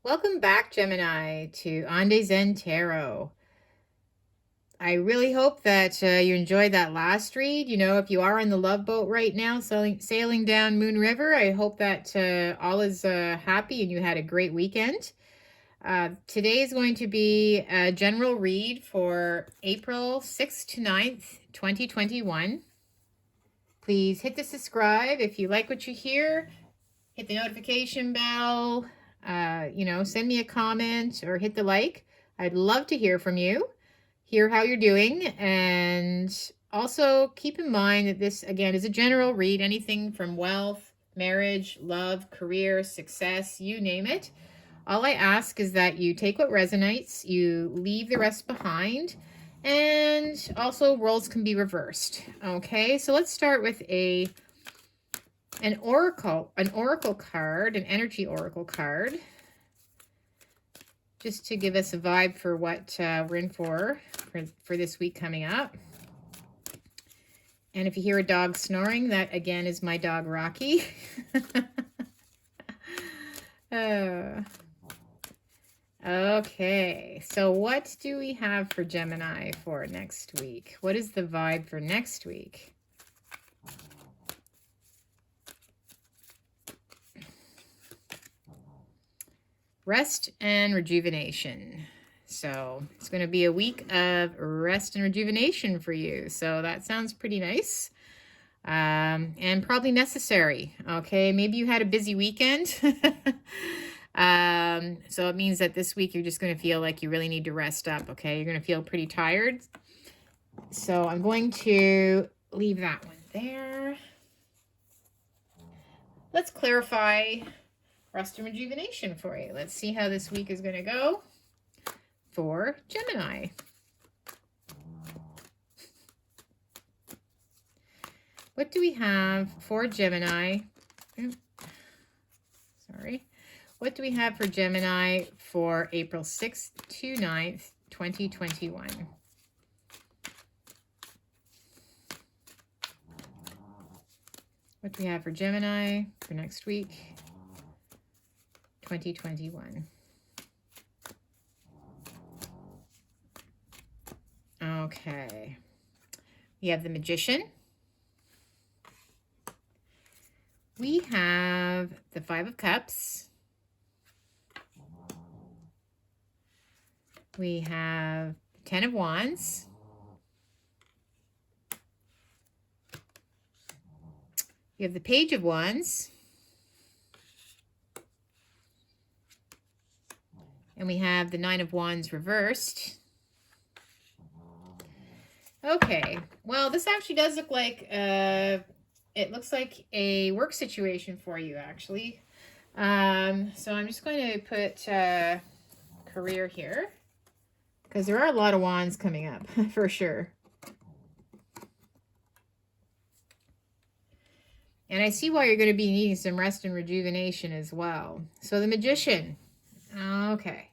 Welcome back, Gemini, to Ande Zen Tarot. I really hope that you enjoyed that last read. You know, if you are on the love boat right now, sailing down Moon River, I hope that all is happy and you had a great weekend. Today is going to be a general read for April 6th to 9th, 2021. Please hit the subscribe if you like what you hear. Hit the notification bell. Send me a comment or hit the like. I'd love to hear from you, hear how you're doing, and also keep in mind that this, again, is a general read, anything from wealth, marriage, love, career, success, you name it. All I ask is that you take what resonates, you leave the rest behind, and also roles can be reversed. Okay, so let's start with an oracle card, an energy oracle card, just to give us a vibe for what we're in for this week coming up. And if you hear a dog snoring, that again is my dog Rocky. Okay, so what do we have for Gemini for next week? What is the vibe for next week? Rest and rejuvenation. So it's going to be a week of rest and rejuvenation for you. So that sounds pretty nice and probably necessary. Okay, maybe you had a busy weekend. So it means that this week you're just going to feel like you really need to rest up. Okay, you're going to feel pretty tired. So I'm going to leave that one there. Let's clarify rest and rejuvenation for you. Let's see how this week is going to go for Gemini. What do we have for Gemini? Sorry. What do we have for Gemini for April 6th to 9th, 2021? What do we have for Gemini for next week, 2021? Okay. We have the Magician. We have the Five of Cups. We have the Ten of Wands. We have the Page of Wands. And we have the Nine of Wands reversed. Okay, well, this actually does look like, it looks like a work situation for you, actually. So I'm just going to put career here, because there are a lot of wands coming up, for sure. And I see why you're going to be needing some rest and rejuvenation as well. So the Magician. Okay.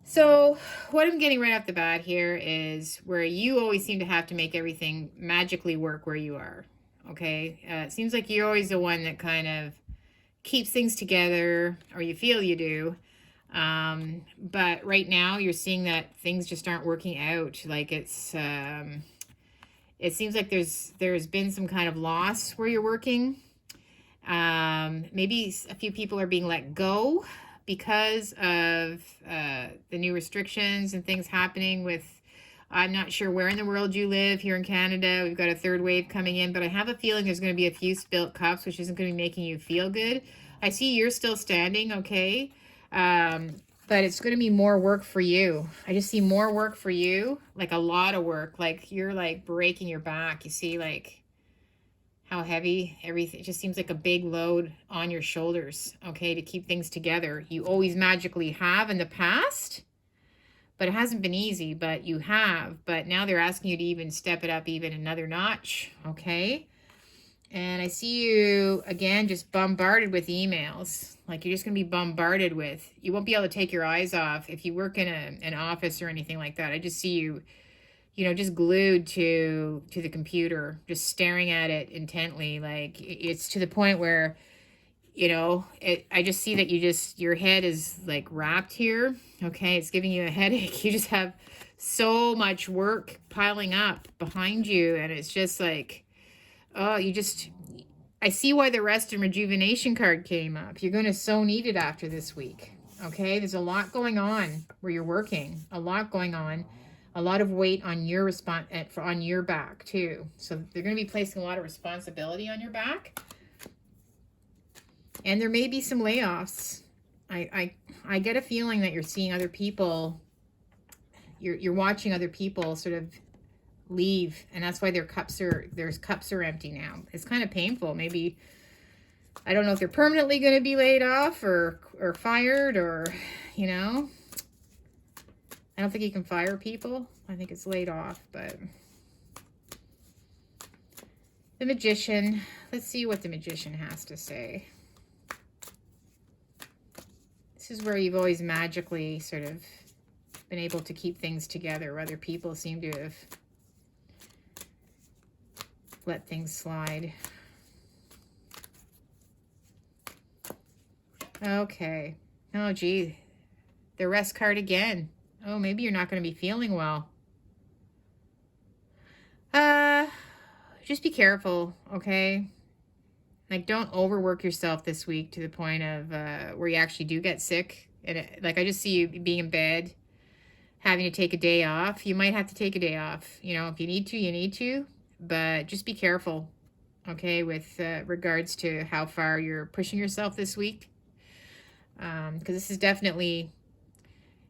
So what I'm getting right off the bat here is where you always seem to have to make everything magically work where you are. Okay. It seems like you're always the one that kind of keeps things together, or you feel you do. But right now you're seeing that things just aren't working out. Like it seems like there's been some kind of loss where you're working. Maybe a few people are being let go because of the new restrictions and things happening with, I'm not sure where in the world you live. Here in Canada, we've got a third wave coming in, but I have a feeling there's going to be a few spilt cups, which isn't going to be making you feel good. I see you're still standing, okay? But it's going to be more work for you. I just see more work for you, like a lot of work. Like you're like breaking your back. You see like how heavy everything, it just seems like a big load on your shoulders, okay, to keep things together. You always magically have in the past, but it hasn't been easy, but you have. But now they're asking you to even step it up even another notch, okay? And I see you, again, just bombarded with emails. Like you're just going to be bombarded with, you won't be able to take your eyes off if you work in an office or anything like that. I just see you, just glued to the computer, just staring at it intently. Like it's to the point where I just see that your head is like wrapped here. Okay. It's giving you a headache. You just have so much work piling up behind you. And it's just like, oh, I see why the rest and rejuvenation card came up. You're going to so need it after this week. Okay. There's a lot going on where you're working, a lot going on, a lot of weight on your on your back too. So they're going to be placing a lot of responsibility on your back. And there may be some layoffs. I get a feeling that you're seeing other people, you're watching other people sort of leave, and that's why their cups are empty now. It's kind of painful. Maybe, I don't know if they're permanently going to be laid off or fired, or I don't think you can fire people. I think it's laid off. But the Magician, let's see what the Magician has to say. This is where you've always magically sort of been able to keep things together, where other people seem to have let things slide. Okay. Oh, gee. The Rest card again. Oh, maybe you're not going to be feeling well. Just be careful, okay? Like, don't overwork yourself this week to the point of where you actually do get sick. And I just see you being in bed, having to take a day off. You might have to take a day off. If you need to, you need to. But just be careful, okay, with regards to how far you're pushing yourself this week. Because this is definitely,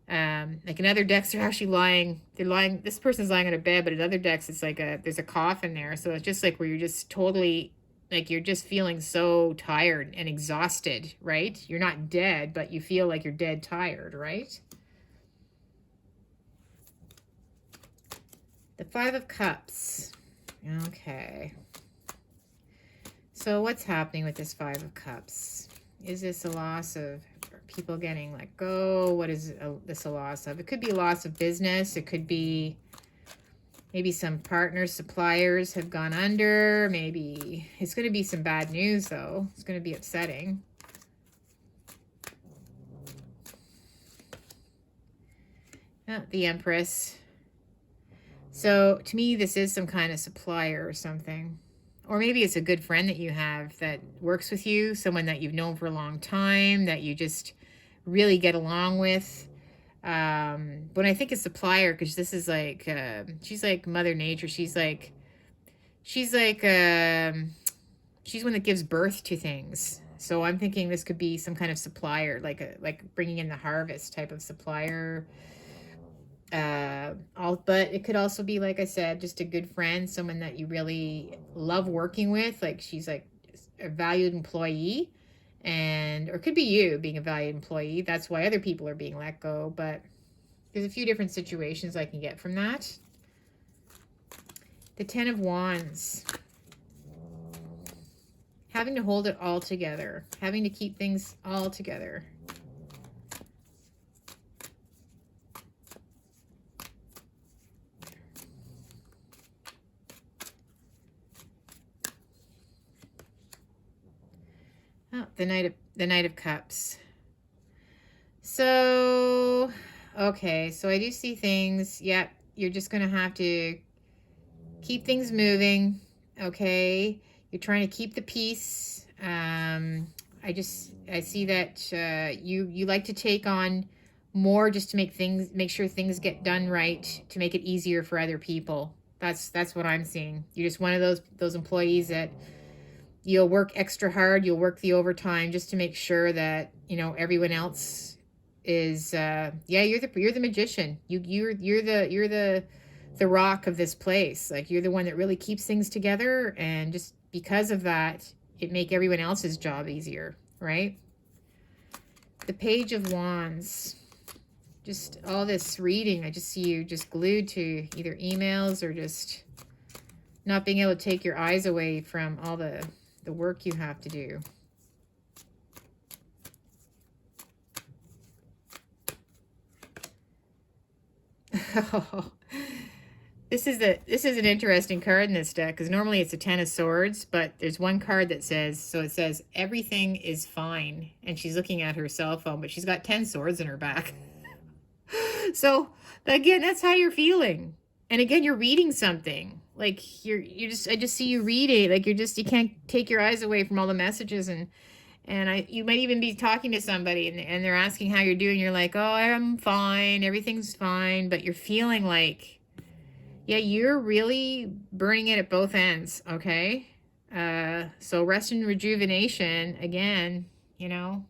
like in other decks, this person's lying on a bed, but in other decks, it's like there's a coffin there. So it's just like where you're just totally, like you're just feeling so tired and exhausted, right? You're not dead, but you feel like you're dead tired, right? The Five of Cups. Okay. So what's happening with this Five of Cups? Is this a loss of people getting let go? What is this a loss of? It could be a loss of business. It could be maybe some partners, suppliers have gone under. Maybe it's going to be some bad news, though. It's going to be upsetting. The Empress. So to me, this is some kind of supplier or something. Or maybe it's a good friend that you have that works with you, someone that you've known for a long time, that you just really get along with. When I think of supplier, because this is like, she's like Mother Nature. She's she's one that gives birth to things. So I'm thinking this could be some kind of supplier, like bringing in the harvest type of supplier. But it could also be, like I said, just a good friend, someone that you really love working with. Like she's like a valued employee, or it could be you being a valued employee. That's why other people are being let go. But there's a few different situations I can get from that. The Ten of Wands. Having to hold it all together. Having to keep things all together. Oh, the Knight of Cups. So, okay, so I do see things. Yep, you're just going to have to keep things moving, okay? You're trying to keep the peace. I see that you like to take on more just to make sure things get done right, to make it easier for other people. That's what I'm seeing. You're just one of those employees that you'll work extra hard, you'll work the overtime just to make sure that, everyone else is you're the magician. You're the rock of this place. Like you're the one that really keeps things together, and just because of that, it make everyone else's job easier, right? The Page of Wands. Just all this reading, I just see you just glued to either emails or just not being able to take your eyes away from all the work you have to do. this is an interesting card in this deck because normally it's a 10 of swords, but there's one card that says, so it says everything is fine, and she's looking at her cell phone, but she's got 10 swords in her back. So again, that's how you're feeling. And again, you're reading something. Like you're just I just see you reading. Like you can't take your eyes away from all the messages, and you might even be talking to somebody and they're asking how you're doing. You're like, "Oh, I'm fine. Everything's fine." But you're feeling like, yeah, you're really burning it at both ends, okay? So rest and rejuvenation again, you know.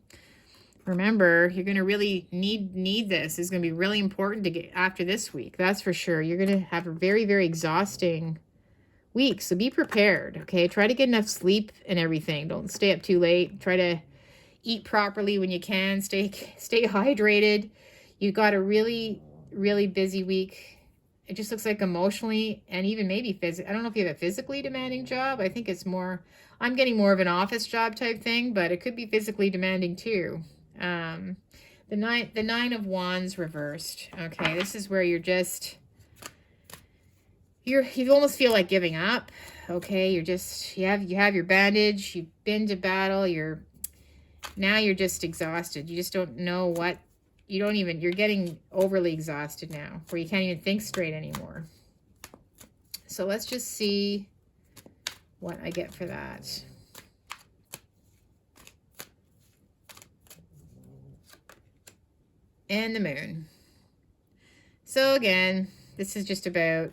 Remember, you're going to really need this. It's going to be really important to get after this week. That's for sure. You're going to have a very, very exhausting week. So be prepared, okay? Try to get enough sleep and everything. Don't stay up too late. Try to eat properly when you can. Stay hydrated. You got a really, really busy week. It just looks like emotionally and even maybe physically. I don't know if you have a physically demanding job. I think it's more, I'm getting more of an office job type thing, but it could be physically demanding too. The nine of wands reversed. Okay, this is where you almost feel like giving up. Okay, you have your bandage, you've been to battle, you're just exhausted. You just don't know what, you're getting overly exhausted now, where you can't even think straight anymore. So let's just see what I get for that. And the moon. So again, this is just about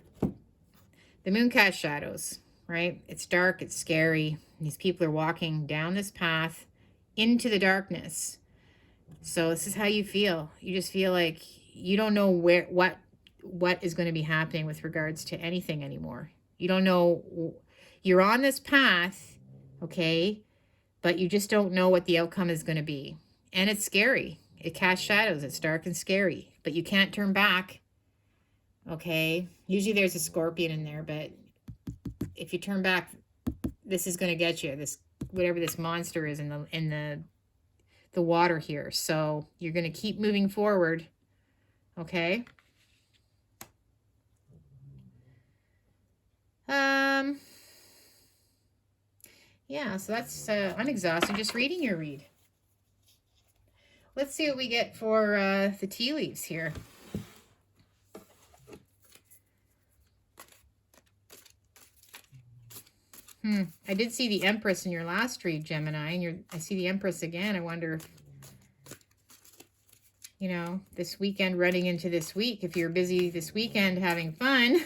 the moon casts shadows, right? It's dark, it's scary. These people are walking down this path into the darkness. So this is how you feel. You just feel like you don't know what is going to be happening with regards to anything anymore. You don't know. You're on this path, okay, but you just don't know what the outcome is going to be. And it's scary. It casts shadows. It's dark and scary, but you can't turn back. Okay. Usually there's a scorpion in there, but if you turn back, this is going to get you. This, whatever this monster is in the water here. So you're going to keep moving forward. Okay. Yeah, so that's, I'm exhausted just reading your read. Let's see what we get for the tea leaves here. I did see the Empress in your last read, Gemini, and I see the Empress again. I wonder if, you know, this weekend running into this week, if you're busy this weekend having fun,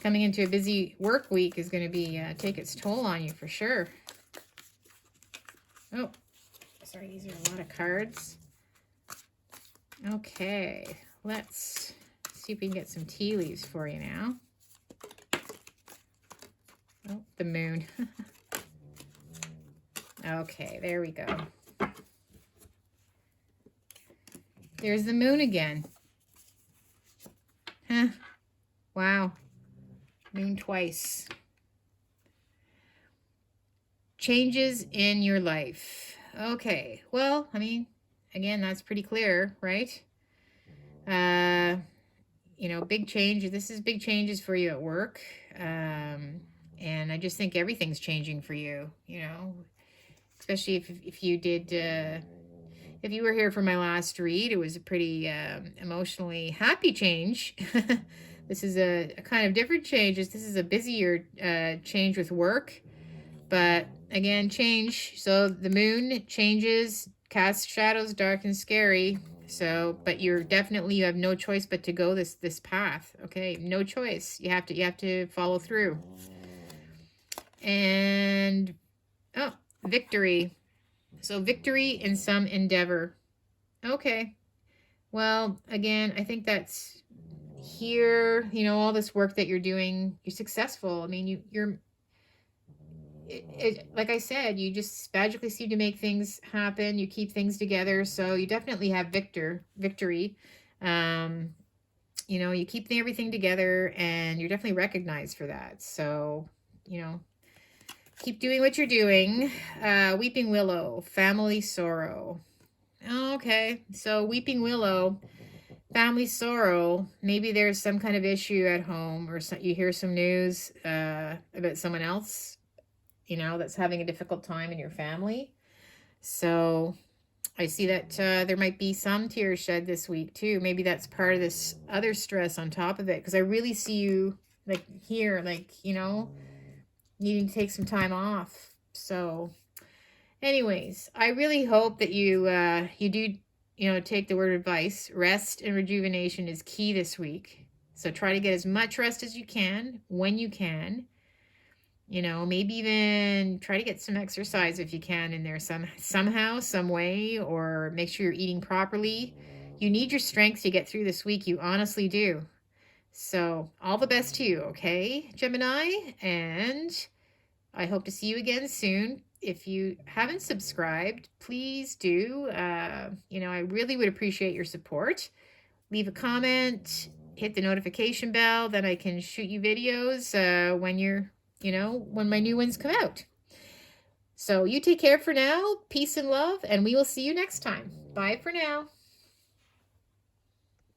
coming into a busy work week is going to be take its toll on you for sure. Oh, sorry, these are a lot of cards. Okay, let's see if we can get some tea leaves for you now. Oh, the moon. Okay, there we go. There's the moon again. Huh. Wow. Moon twice. Changes in your life. Okay, well, I mean, again, that's pretty clear, right? You know, big change. This is big changes for you at work. And I just think everything's changing for you, you know, especially if you did, if you were here for my last read, it was a pretty emotionally happy change. This is a kind of different change. This is a busier change with work. But again, change. So the moon changes, casts shadows, dark and scary. So, but you have no choice but to go this path. Okay, no choice. You have to follow through. And oh, victory. So victory in some endeavor. Okay. Well, again, I think that's here, you know, all this work that you're doing, you're successful. I mean, you're like I said, you just magically seem to make things happen. You keep things together. So you definitely have victory. You know, you keep everything together and you're definitely recognized for that. So, you know, keep doing what you're doing. Weeping Willow, family sorrow. Okay, so Weeping Willow, family sorrow. Maybe there's some kind of issue at home, or you hear some news about someone else, that's having a difficult time in your family. So I see that there might be some tears shed this week too. Maybe that's part of this other stress on top of it. Because I really see you like here, like, needing to take some time off. So, anyways, I really hope that you do, take the word of advice. Rest and rejuvenation is key this week. So try to get as much rest as you can when you can. Maybe even try to get some exercise if you can in there somehow, some way, or make sure you're eating properly. You need your strength to get through this week. You honestly do. So, all the best to you, okay, Gemini? And I hope to see you again soon. If you haven't subscribed, please do. I really would appreciate your support. Leave a comment, hit the notification bell, then I can shoot you videos when my new ones come out. So you take care for now. Peace and love, and we will see you next time. Bye for now.